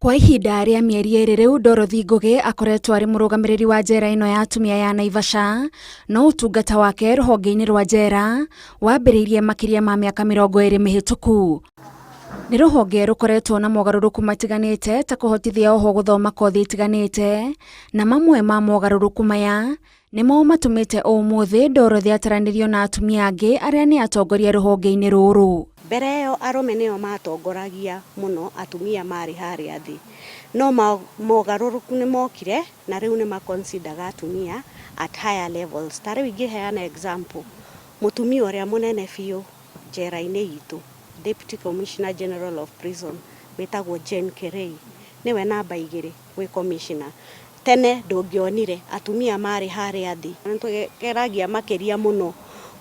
Kwa ihinda rĩa mĩeri ĩrĩ rĩu, Dorothy Wangui akoretwo arĩ mũrũgamĩrĩri wa njera ĩno ya atumia ya Naivasha, no ũtungata wake rũhonge-inĩ rwa njera wambĩrĩirie makĩria ma mĩaka 20 mĩhĩtũku. Nĩ rũhonge rũkoretwo na mogarũrũku matiganĩte ta kũhotithia oho gũthoma kothi itiganĩte, na mamwe ma mogarũrũku maya nĩmo matũmĩte ũmũthĩ Dorothy ataranĩrio na atumia angĩ arĩa nĩ atongoria rũhonge-inĩ rũrũ. Mbere ĩyo arũme nĩo matongoragia mũno, atumia marĩ harĩa thĩ. No mogarũrũku nĩ mokire na rĩu nĩ maconsider atumia at higher levels. Ta rĩu ingĩheana example, mũtumia ũrĩa mũnene biũ njera-inĩ itũ, Deputy Commissioner General of Prison, wĩtagwo Jane Kirei, nĩwe namba 2 gwĩ commissioner. Tene ndũngĩonire atumia marĩ harĩa thĩ. Nĩtũgeragia makĩria mũno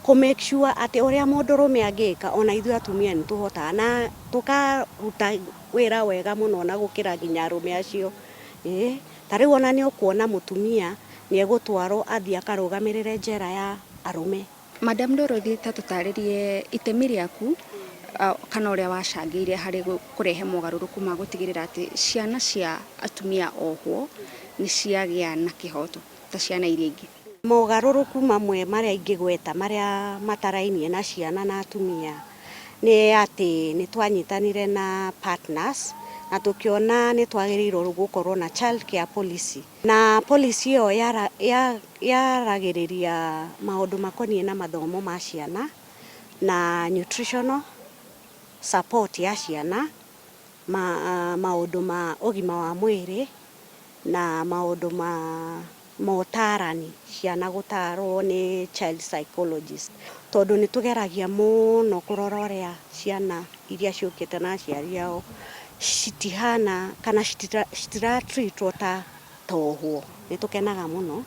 ku make sure atĩ ũrĩa mũndũrũme angĩka ona ithuĩ atumia nĩ tũhotaga na tũkaruta wĩra wega mũno na gũkĩra nginya arũme acio. Ta rĩu ona nĩ ũkuona mũtumia nĩ egũtwarwo athiĩ akarũgamĩrĩre njera ya arũme. Madam Dorothy, ta tũtarĩrie itemi rĩaku kana ũrĩa wacangĩire harĩ kũrehe mogarũrũku ma gũtigĩrĩra atĩ ciana cia atumia ohwo nĩ ciagĩa na kĩhoto ta ciana iria ingĩ. Mogarũrũku mamwe marĩa ingĩgweta marĩa matarainie na ciana na atumia nĩ atĩ nĩ twanyitanire na partners na tũkĩona nĩ twagĩrĩirwo gũkorwo na child care policy. Na policy ĩyo yaragĩrĩria maũndũ makoniĩ na mathomo ma ciana na nutritional support ya ciana, maũndũ ma ũgima wa mwĩrĩ na maũndũ ma ũtarani ciana gũtarwo nĩ child psychologist. Tondũ nĩ tũgeragia mũno kũrora ũrĩa ciana iria ciũkĩte na aciari ao citihana kana citiratreatwo ta ohwo. Nĩ tũkenaga mũno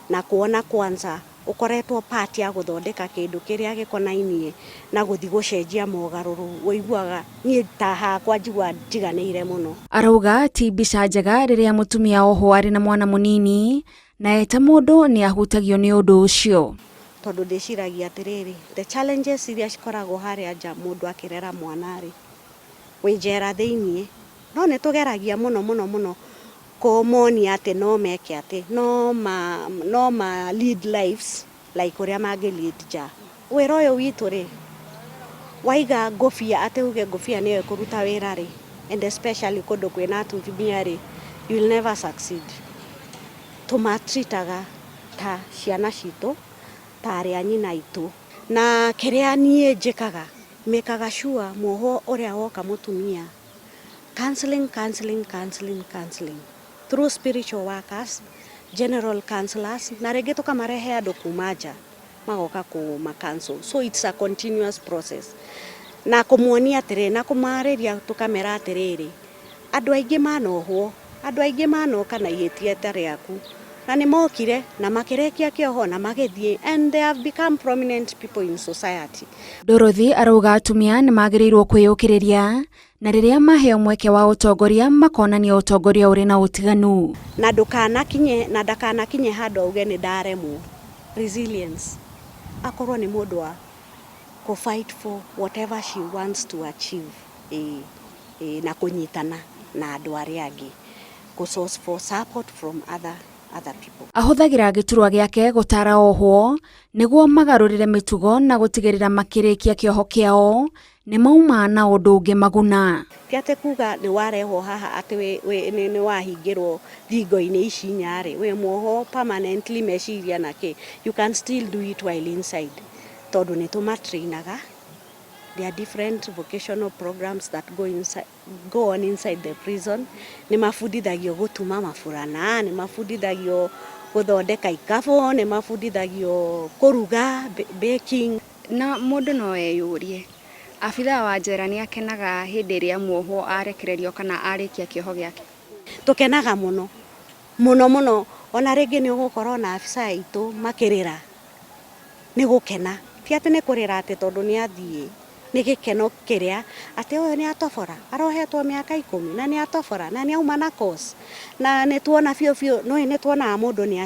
na kuona kwanza ũkoretwo part ya gũthondeka kĩndũ kĩrĩa gĩkonainie na gũthiĩ gũcenjia mogarũrũku. Ũiguaga niĩ ta hakwa njigua njiganĩire mũno. Arauga ti mbica njega rĩrĩa mũtumia ohwo arĩ na mwana mũnini na eta mũndũ nĩ ahutagio nĩ ũndũ ũcio. Tondũ ndĩciragia atĩrĩrĩ, the challenges iria cikoragwo harĩa nja mũndũ akĩrera mwana rĩ wĩ njera thĩiniĩ, no nĩ tũgeragia mũno kũmonia atĩ no meke atĩ no ma lead lives like ũrĩa mangĩ lead nja. Wĩra ũyũ witũ rĩ, waiga ngũbia atĩ uge ngũbia nĩyo ĩkũruta wĩra rĩ, and especially kũndũ kwĩna atumia rĩ, you will never succeed. Tũmatritaga ta ciana citũ, ta arĩa nyina itũ. Na kĩrĩa niĩ njĩkaga, mekaga sure muohwo ũrĩa woka mũtumia, counseling through spiritual workers, general counselors, na rĩngĩ tũkamarehe andũ kuma nja magoka kuma counsel. So it's a continuous process. Na kũmuonia atĩrĩrĩ na kũmarĩria tũkamera atĩrĩrĩ, andũ aingĩ manohwo, andũ aingĩ manoka na ihĩtia ta rĩaku, na nĩ mokire na makĩrekia kĩoho na magĩthiĩ, and they have become prominent people in society. Dorothy arauga atumia nĩ magĩrĩirwo kwĩyũkĩrĩria na rĩrĩa maheo mweke wa ũtongoria makonania ũtongoria ũrĩ na ũtiganu. Na ndakanakinye handũ auge nĩ ndaremwo. Resilience. Akorwo nĩ mũndũ wa go fight for whatever she wants to achieve. Na kũnyitana na andũ arĩa angĩ. Go source for support from other people. Ahũthagĩra gĩturwa gĩake gũtara ohwo nĩguo magarũrĩre mĩtugo na gũtigĩrĩra makĩrĩkia kĩoho kĩao nĩ mauma na ũndũ ũngĩ maguna. Ti atĩ kuga nĩ warehwo haha atĩ nĩ wahingĩrwo thingo-inĩ ici nyarĩ, wĩ muoho permanently meciria nake. You can still do it while inside. Tondũ nĩ tũmatrainaga. There are different vocational programs that go on inside the prison. Nĩ mabundithagio gũtuma maburana, nĩ mabundithagio gũthondeka ikabũ, nĩ mabundithagio kũruga, baking. Na mũndũ no eyũrie, abithaa wa njera nĩ akenaga hĩndĩ ĩrĩa muohwo arekererio kana arĩkia kĩoho gĩake? Tũkenaga mũno. Ona rĩngĩ nĩ ũgũkorwo na abica aitũ makĩrĩra. Nĩ gũkena. Ti atĩ nĩ kũrĩra atĩ tondũ nĩ athiĩ. Nĩ gĩkeno kĩrĩa atĩ ũyũ nĩ atobora, arohetwo mĩaka 10 na nĩ atobora na nĩ auma na course. Na nĩ tuona biũ no nĩ tuonaga mũndũ nĩ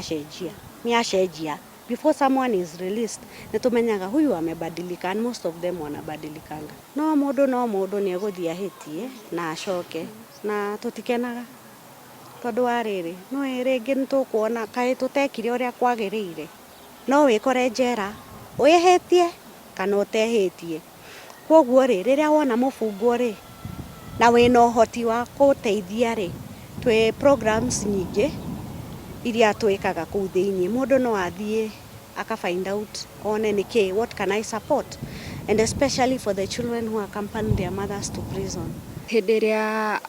acenjia. Before someone is released, nĩ tũmenyaga huyu amebadilika, and most of them wanabadilikanga. No mũndũ nĩ egũthiĩ ahĩtie na acoke. na tutikenaga tondu wa riri no ringi nitukuona kai tutekire uria kwagiriire no wikore njera wihitie kana utehitie kwoguo riria wona mufungwo na wina uhoti wa kuteithia twi programs nyingi iria twikaga kuu thiini mundu no athie aka find out one niki what can I support, and especially for the children who accompany their mothers to prison. Hindi ria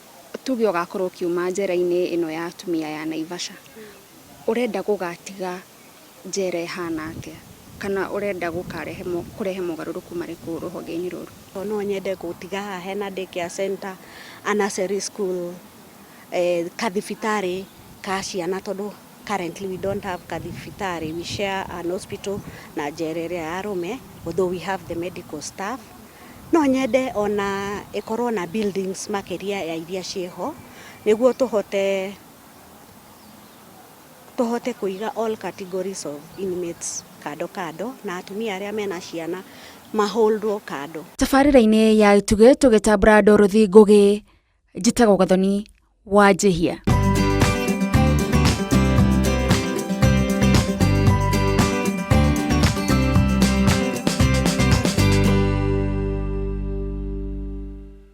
tuge ugakorwo kiuma njera-ini ino ya atumia ya Naivasha, urenda gugatiga njera ihana atia kana urenda kurehe mogaruruku mariku rũhonge-inĩ rũrũ? No nyende gutiga haha hena daycare center, a nursery school, kathibitari ka ciana tondu currently we don't have kathibitari. We share an hospital na njera iria ya arume, although we have the medical staff. No nyende ona ikorwo na buildings makiria ya iria cieho niguo tuhote kuiga all categories of inmates kando na atumia aria mena ciana maholdwo kando. Tabarĩra-inĩ ya ituge tũgĩtambũra Dorothy Wangui, njĩtagwo Gathoni Wanjihia.